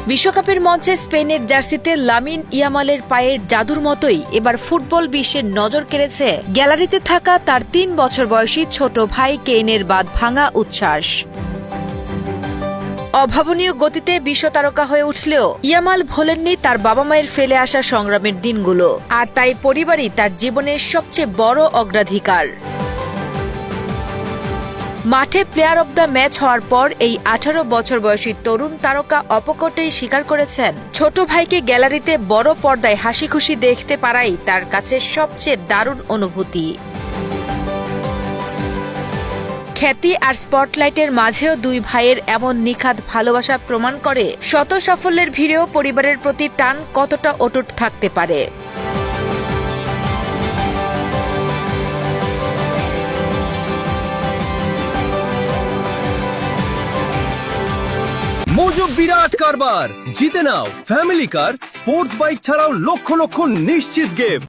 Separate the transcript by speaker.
Speaker 1: বিশ্বকাপের মঞ্চে স্পেনের জার্সিতে লামিন ইয়ামালের পায়ের জাদুর মতোই এবার ফুটবল বিশ্বের নজর কেড়েছে গ্যালারিতে থাকা তার ৩ বছর বয়সী ছোট ভাই কেইনের বাঁধ ভাঙা উচ্ছ্বাস। অভাবনীয় গতিতে বিশ্বতারকা হয়ে উঠলেও ইয়ামাল ভোলেননি তার বাবা মায়ের ফেলে আসা সংগ্রামের দিনগুলো, আর তাই পরিবারই তার জীবনের সবচেয়ে বড় অগ্রাধিকার। মাঠে প্লেয়ার অব দ্য ম্যাচ হওয়ার পর এই ১৮ বছর বয়সী তরুণ তারকা অপকটেই স্বীকার করেছেন, ছোট ভাইকে গ্যালারিতে বড় পর্দায় হাসি খুশি দেখতে পারাই তার কাছে সবচেয়ে দারুণ অনুভূতি। খ্যাতি আর স্পটলাইটের মাঝেও দুই ভাইয়ের এমন নিখাদ ভালোবাসা প্রমাণ করে শত সাফল্যের ভিড়েও পরিবারের প্রতি টান কতটা অটুট থাকতে পারে।
Speaker 2: মোজো বিরাট কারবার জিতে নাও ফ্যামিলি কার, স্পোর্টস বাইক ছাড়াও লক্ষ লক্ষ নিশ্চিত গিফট।